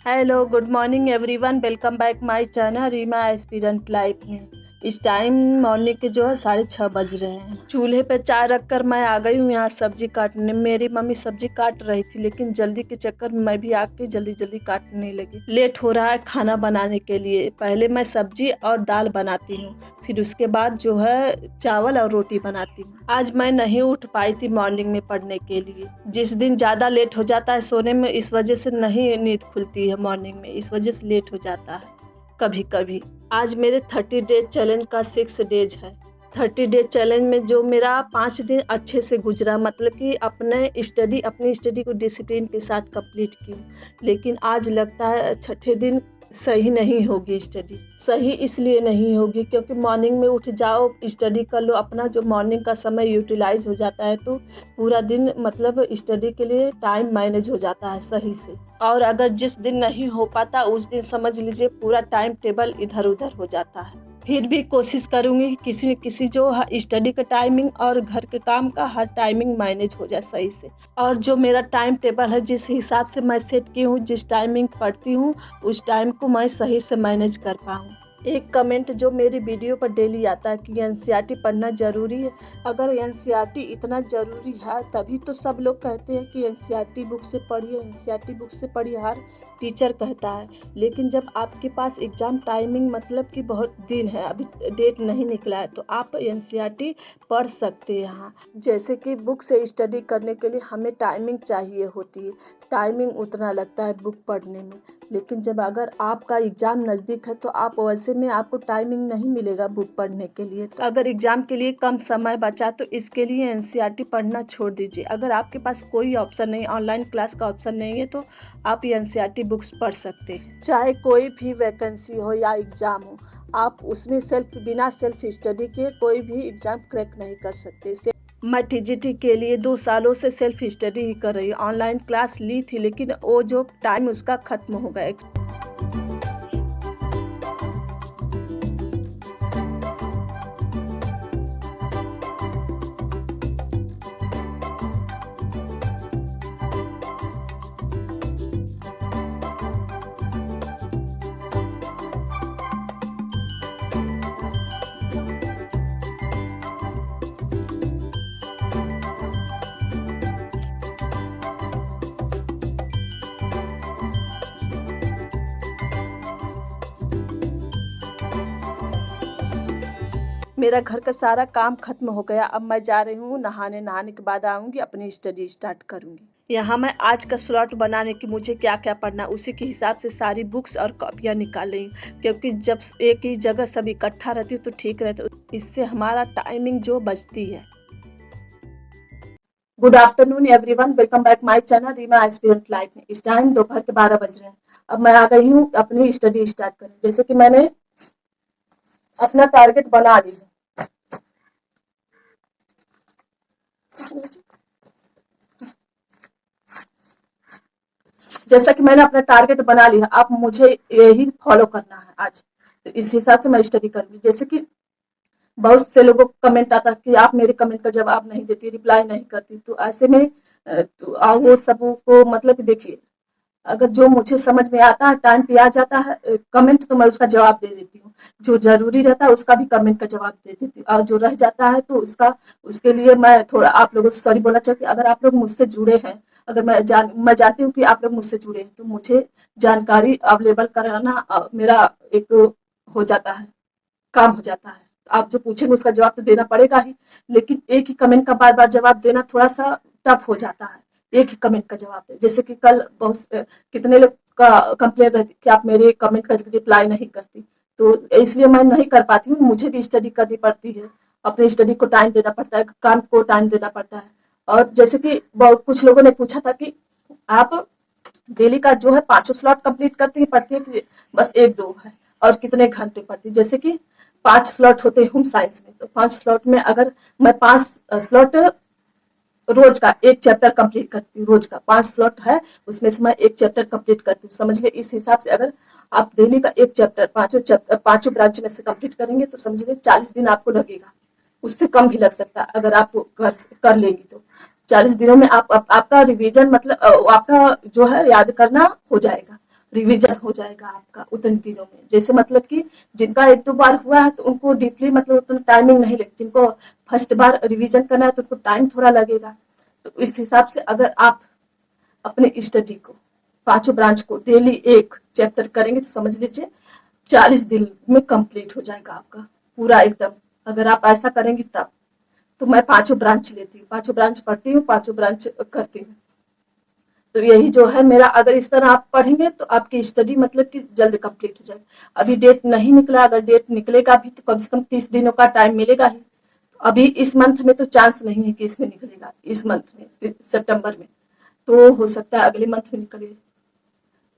Hello good morning everyone, welcome back my channel Reema aspirant life में। इस time morning के जो है 6:30 बज रहे हैं। चूल्हे पे चाय रखकर मैं आ गई हूँ यहाँ सब्जी काटने। मेरी मम्मी सब्जी काट रही थी, लेकिन जल्दी के चक्कर में मैं भी आके जल्दी जल्दी काटने लगी। लेट हो रहा है खाना बनाने के लिए। पहले मैं सब्जी और दाल बनाती हूँ, फिर उसके बाद जो है चावल और रोटी बनाती हूँ। आज मैं नहीं उठ पाई थी मॉर्निंग में पढ़ने के लिए। जिस दिन ज़्यादा लेट हो जाता है सोने में, इस वजह से नहीं नींद खुलती है मॉर्निंग में, इस वजह से लेट हो जाता है कभी कभी। आज मेरे 30 डेज चैलेंज का 6 डेज है। 30 डेज चैलेंज में जो मेरा 5 दिन अच्छे से गुजरा, मतलब कि अपनी स्टडी को डिसिप्लिन के साथ कंप्लीट की। लेकिन आज लगता है छठे दिन सही नहीं होगी स्टडी। सही इसलिए नहीं होगी क्योंकि मॉर्निंग में उठ जाओ, स्टडी कर लो, अपना जो मॉर्निंग का समय यूटिलाइज हो जाता है तो पूरा दिन मतलब स्टडी के लिए टाइम मैनेज हो जाता है सही से। और अगर जिस दिन नहीं हो पाता उस दिन समझ लीजिए पूरा टाइम टेबल इधर उधर हो जाता है। फिर भी कोशिश करूंगी किसी न किसी जो स्टडी का टाइमिंग और घर के काम का हर टाइमिंग मैनेज हो जाए सही से। और जो मेरा टाइम टेबल है, जिस हिसाब से मैं सेट की हूँ, जिस टाइमिंग पढ़ती हूँ, उस टाइम को मैं सही से मैनेज कर पाऊँ। एक कमेंट जो मेरी वीडियो पर डेली आता है कि एनसीईआरटी पढ़ना ज़रूरी है। अगर एनसीईआरटी इतना ज़रूरी है तभी तो सब लोग कहते हैं कि एनसीईआरटी बुक से पढ़िए, एनसीईआरटी बुक से पढ़िए, हर टीचर कहता है। लेकिन जब आपके पास एग्ज़ाम टाइमिंग मतलब कि बहुत दिन है, अभी डेट नहीं निकला है, तो आप एनसीईआरटी पढ़ सकते हैं यहाँ। जैसे कि बुक से स्टडी करने के लिए हमें टाइमिंग चाहिए होती है, टाइमिंग उतना लगता है बुक पढ़ने में। लेकिन जब अगर आपका एग्ज़ाम नज़दीक है तो आप वैसे में आपको टाइमिंग नहीं मिलेगा बुक पढ़ने के लिए। तो अगर एग्ज़ाम के लिए कम समय बचा तो इसके लिए एनसीईआरटी पढ़ना छोड़ दीजिए। अगर आपके पास कोई ऑप्शन नहीं, ऑनलाइन क्लास का ऑप्शन नहीं है, तो आप एनसीईआरटी बुक्स पढ़ सकते हैं। चाहे कोई भी वैकेंसी हो या एग्ज़ाम हो, आप उसमें बिना सेल्फ स्टडी के कोई भी एग्ज़ाम क्रैक नहीं कर सकते। मैं टीजीटी के लिए 2 सालों से सेल्फ स्टडी ही कर रही हूँ। ऑनलाइन क्लास ली थी, लेकिन वो जो टाइम उसका ख़त्म हो गया। मेरा घर का सारा काम खत्म हो गया। अब मैं जा रही हूँ नहाने। नहाने के बाद आऊँगी, अपनी स्टडी स्टार्ट करूँगी। यहाँ मैं आज का स्लॉट बनाने की मुझे क्या क्या पढ़ना, उसी के हिसाब से सारी बुक्स और कॉपियाँ निकाल रही हूँ। क्योंकि जब एक ही जगह सब इकट्ठा रहती है तो ठीक रहता है, इससे हमारा टाइमिंग जो बचती है। Good afternoon everyone, welcome back my channel Reema aspirant life में। इस टाइम दोपहर के 12 बज रहे हैं। अब मैं आ गई हूँ अपनी स्टडी स्टार्ट करने। जैसे कि मैंने अपना टारगेट बना ली है। जैसा कि मैंने अपना टारगेट बना लिया, अब मुझे यही फॉलो करना है आज। तो इस हिसाब से मैं स्टडी करूंगी। जैसे कि बहुत से लोगों को कमेंट आता है कि आप मेरे कमेंट का जवाब नहीं देती, रिप्लाई नहीं करती। तो ऐसे में वो सब को मतलब देखिए, अगर जो मुझे समझ में आता है, टाइम पे आ जाता है कमेंट, तो मैं उसका जवाब दे देती हूँ। जो जरूरी रहता है उसका भी कमेंट का जवाब दे देती हूँ। और जो रह जाता है तो उसके लिए मैं थोड़ा आप लोगों से सॉरी बोलना चाहिए। अगर आप लोग मुझसे जुड़े हैं, अगर मैं जानती हूँ कि आप लोग मुझसे जुड़े हैं, तो मुझे जानकारी अवेलेबल कराना मेरा एक हो जाता है, काम हो जाता है। आप जो पूछेंगे उसका जवाब तो देना पड़ेगा ही, लेकिन एक ही कमेंट का बार बार जवाब देना थोड़ा सा टफ हो जाता है। एक ही कमेंट का जवाब दे, जैसे कि कल कितने लोग का कंप्लेन रहती कि आप मेरे कमेंट का रिप्लाई नहीं करती, तो इसलिए मैं नहीं कर पाती हूँ। मुझे भी स्टडी करनी पड़ती है, अपनी स्टडी को टाइम देना पड़ता है, काम को टाइम देना पड़ता है। और जैसे कि कुछ लोगों ने पूछा था कि आप डेली का जो है 5 स्लॉट कंप्लीट करती है, पढ़ती है कि बस 1-2 है, और कितने घंटे पढ़ती है। जैसे कि 5 स्लॉट होते हैं होम साइंस में, तो 5 स्लॉट में अगर मैं 5 स्लॉट रोज का एक चैप्टर कंप्लीट करती हूँ। रोज का 5 स्लॉट है, उसमें से मैं एक चैप्टर कंप्लीट करती हूँ, समझ ले। इस हिसाब से अगर आप डेली का एक चैप्टर पांचों ब्रांच में से कंप्लीट करेंगे तो समझिए 40 दिन आपको लगेगा। उससे कम भी लग सकता है अगर आप कर लेंगी तो। 40 दिनों में आपका रिवीजन मतलब आपका जो है याद करना हो जाएगा। रिवीजन हो जाएगा आपका उतने दिनों में। जैसे मतलब कि जिनका 1-2 बार हुआ है तो उनको डीपली मतलब उतना टाइमिंग नहीं लगती, जिनको फर्स्ट बार रिवीजन करना है तो उनको टाइम थोड़ा लगेगा। तो इस हिसाब से अगर आप अपने स्टडी को, पांचों ब्रांच को डेली एक चैप्टर करेंगे तो समझ लीजिए 40 दिन में कंप्लीट हो जाएगा आपका पूरा एकदम। अगर आप ऐसा करेंगे तब तो मैं पांचों ब्रांच लेती हूँ, पांचों ब्रांच पढ़ती हूँ, पांचों ब्रांच करती हूँ। तो यही जो है मेरा, अगर इस तरह आप पढ़ेंगे तो आपकी स्टडी मतलब कि जल्द कंप्लीट हो जाएगी। अभी डेट नहीं निकला, अगर डेट निकलेगा भी तो कम से कम 30 दिनों का टाइम मिलेगा ही। तो अभी इस मंथ में तो चांस नहीं है कि इसमें निकलेगा, इस मंथ में सितंबर में, तो हो सकता है अगले मंथ में निकले।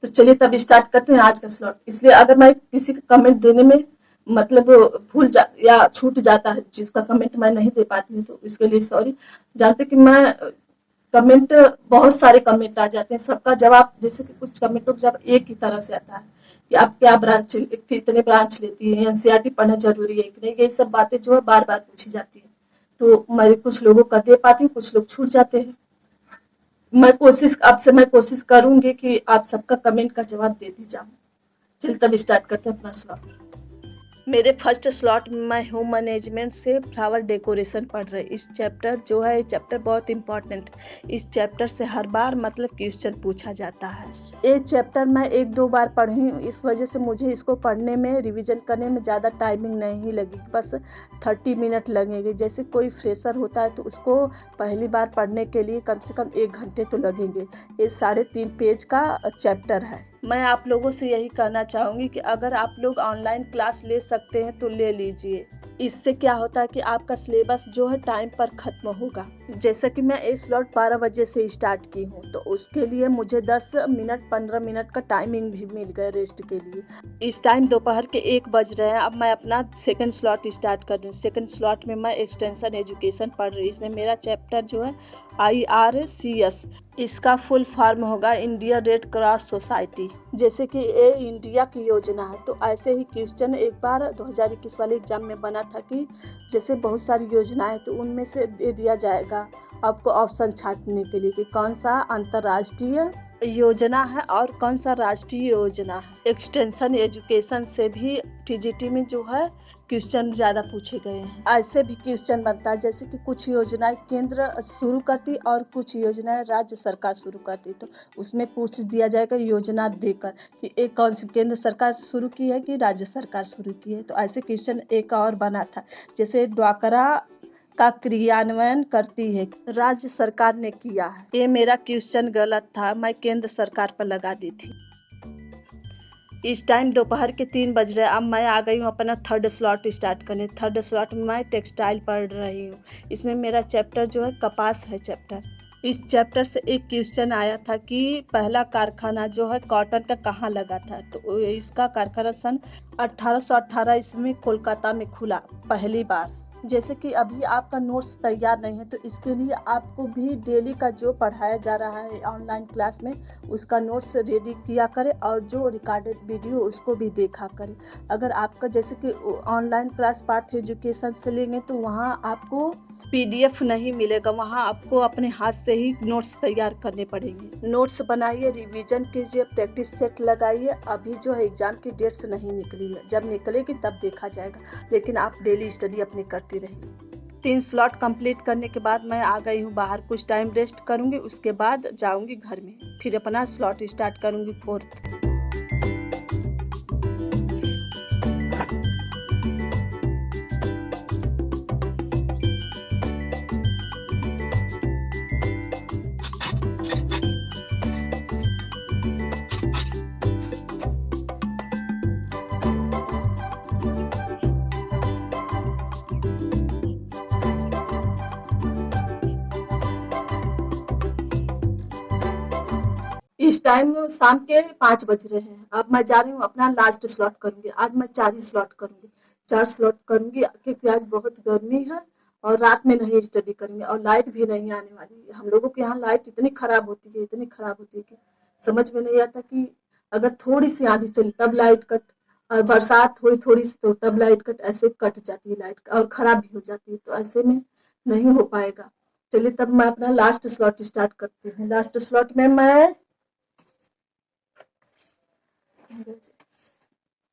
तो चलिए तब स्टार्ट करते हैं आज का स्लॉट। इसलिए अगर मैं किसी का कमेंट देने में मतलब भूल जा या छूट जाता है, जिसका कमेंट मैं नहीं दे पाती हूँ तो इसके लिए सॉरी। जानते कि मैं कमेंट, बहुत सारे कमेंट आ जाते हैं, सबका जवाब जैसे कि कुछ कमेंटों का जवाब एक ही तरह से आता है कि आप क्या ब्रांच, कितने ब्रांच लेती है, एनसीईआरटी पढ़ना जरूरी है कि नहीं, ये सब बातें जो है बार बार पूछी जाती है। तो मैं कुछ लोगों का दे पाती हूँ, कुछ लोग छूट जाते हैं। मैं कोशिश करूंगी कि आप सबका कमेंट का जवाब देती जाऊं। चलिए तब स्टार्ट करते हैं अपना स्लॉट। मेरे फर्स्ट स्लॉट में मैं होम मैनेजमेंट से फ्लावर डेकोरेशन पढ़ रही। इस चैप्टर जो है, ये चैप्टर बहुत इंपॉर्टेंट। इस चैप्टर से हर बार मतलब क्वेश्चन पूछा जाता है। ये चैप्टर मैं 1-2 बार पढ़ी हूँ, इस वजह से मुझे इसको पढ़ने में, रिवीजन करने में ज़्यादा टाइमिंग नहीं लगी, बस 30 मिनट लगेंगे। जैसे कोई फ्रेशर होता है तो उसको पहली बार पढ़ने के लिए कम से कम 1 घंटे तो लगेंगे। ये 3.5 पेज का चैप्टर है। मैं आप लोगों से यही कहना चाहूँगी कि अगर आप लोग ऑनलाइन क्लास ले सकते हैं तो ले लीजिए। इससे क्या होता है कि आपका सिलेबस जो है टाइम पर ख़त्म होगा। जैसे कि मैं ये स्लॉट 12 बजे से स्टार्ट की हूँ, तो उसके लिए मुझे 10 मिनट 15 मिनट का टाइमिंग भी मिल गया रेस्ट के लिए। इस टाइम दोपहर के 1 बज रहे हैं। अब मैं अपना सेकंड स्लॉट स्टार्ट कर दूँ। सेकंड स्लॉट में मैं एक्सटेंशन एजुकेशन पढ़ रही। इसमें मेरा चैप्टर जो है IRCS, इसका फुल फॉर्म होगा इंडिया रेड क्रॉस सोसाइटी। जैसे कि ये इंडिया की योजना है, तो ऐसे ही क्वेश्चन एक बार 2021 वाले एग्जाम में बना था कि जैसे बहुत सारी योजनाएं, तो उनमें से दे दिया जाएगा आपको ऑप्शन छांटने के लिए कि कौन सा अंतर्राष्ट्रीय योजना है और कौन सा राष्ट्रीय योजना है। एक्सटेंशन एजुकेशन से भी टीजीटी में जो है क्वेश्चन ज़्यादा पूछे गए हैं। ऐसे भी क्वेश्चन बनता है जैसे कि कुछ योजनाएं केंद्र शुरू करती और कुछ योजनाएं राज्य सरकार शुरू करती, तो उसमें पूछ दिया जाएगा योजना देकर कि एक कौन सी केंद्र सरकार शुरू की है कि राज्य सरकार शुरू की है। तो ऐसे क्वेश्चन एक और बना था, जैसे ड्वाकरा का क्रियान्वयन करती है राज्य सरकार ने किया है। ये मेरा क्वेश्चन गलत था, मैं केंद्र सरकार पर लगा दी थी। इस टाइम दोपहर के 3 बज रहे। अब मैं आ गई हूँ अपना थर्ड स्लॉट स्टार्ट करने। थर्ड स्लॉट में मैं टेक्सटाइल पढ़ रही हूँ। इसमें मेरा चैप्टर जो है कपास है चैप्टर। इस चैप्टर से एक क्वेश्चन आया था कि पहला कारखाना जो है कॉटन का कहाँ लगा था, तो इसका कारखाना सन 1818 इसमें कोलकाता में खुला पहली बार। जैसे कि अभी आपका नोट्स तैयार नहीं है, तो इसके लिए आपको भी डेली का जो पढ़ाया जा रहा है ऑनलाइन क्लास में, उसका नोट्स रेडी किया करें और जो रिकॉर्डेड वीडियो उसको भी देखा करें। अगर आपका जैसे कि ऑनलाइन क्लास पार्थ एजुकेशन से लेंगे तो वहाँ आपको PDF नहीं मिलेगा, वहाँ आपको अपने हाथ से ही नोट्स तैयार करने पड़ेंगे। नोट्स बनाइए, रिवीजन कीजिए, प्रैक्टिस सेट लगाइए। अभी जो है एग्जाम की डेट्स नहीं निकली है, जब निकलेगी तब देखा जाएगा, लेकिन आप डेली स्टडी अपनी करती रहिए। 3 स्लॉट कंप्लीट करने के बाद मैं आ गई हूँ बाहर, कुछ टाइम रेस्ट करूँगी, उसके बाद जाऊँगी घर में, फिर अपना स्लॉट स्टार्ट करूँगी 4th। इस टाइम शाम के 5 बज रहे हैं। अब मैं जा रही हूँ अपना लास्ट स्लॉट करूंगी। आज मैं 4 ही स्लॉट करूंगी, 4 स्लॉट करूंगी क्योंकि आज बहुत गर्मी है और रात में नहीं स्टडी करेंगे और लाइट भी नहीं आने वाली है। हम लोगों के यहाँ लाइट इतनी खराब होती है, इतनी खराब होती है कि समझ में नहीं आता कि अगर थोड़ी सी आंधी चली तब लाइट कट, और बरसात थोड़ी थोड़ी सी तो तब लाइट कट, ऐसे कट जाती है लाइट और खराब भी हो जाती है। तो ऐसे में नहीं हो पाएगा। चलिए तब मैं अपना लास्ट स्लॉट स्टार्ट करती हूँ। लास्ट स्लॉट में मैं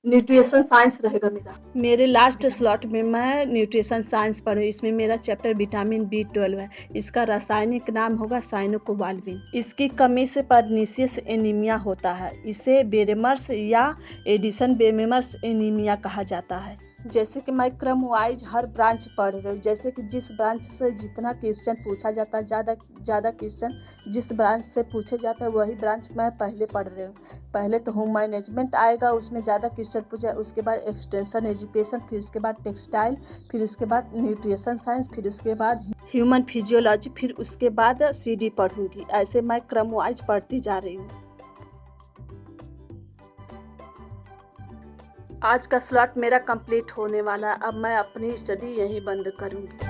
न्यूट्रिशन साइंस रहेगा मेरे लास्ट स्लॉट में मैं न्यूट्रिशन साइंस पढ़ी। इसमें मेरा चैप्टर विटामिन B12 है। इसका रासायनिक नाम होगा साइनोकोबाल्बिन। इसकी कमी से पर्नीशियस एनीमिया होता है। इसे बेरेमर्स या एडिसन बेमेमर्स एनीमिया कहा जाता है। जैसे कि मैं क्रम वाइज हर ब्रांच पढ़ रही हूँ। जैसे कि जिस ब्रांच से जितना क्वेश्चन पूछा जाता है, ज़्यादा क्वेश्चन जिस ब्रांच से पूछे जाता है वही ब्रांच मैं पहले पढ़ रही हूँ। पहले तो होम मैनेजमेंट आएगा, उसमें ज़्यादा क्वेश्चन पूछा, उसके बाद एक्सटेंशन एजुकेशन, फिर उसके बाद टेक्सटाइल, फिर उसके बाद न्यूट्रिशन साइंस, फिर उसके बाद ह्यूमन फिजियोलॉजी, फिर उसके बाद CD पढ़ूंगी। ऐसे मैं क्रम वाइज पढ़ती जा रही हूँ। आज का स्लॉट मेरा कंप्लीट होने वाला। अब मैं अपनी स्टडी यहीं बंद करूंगी।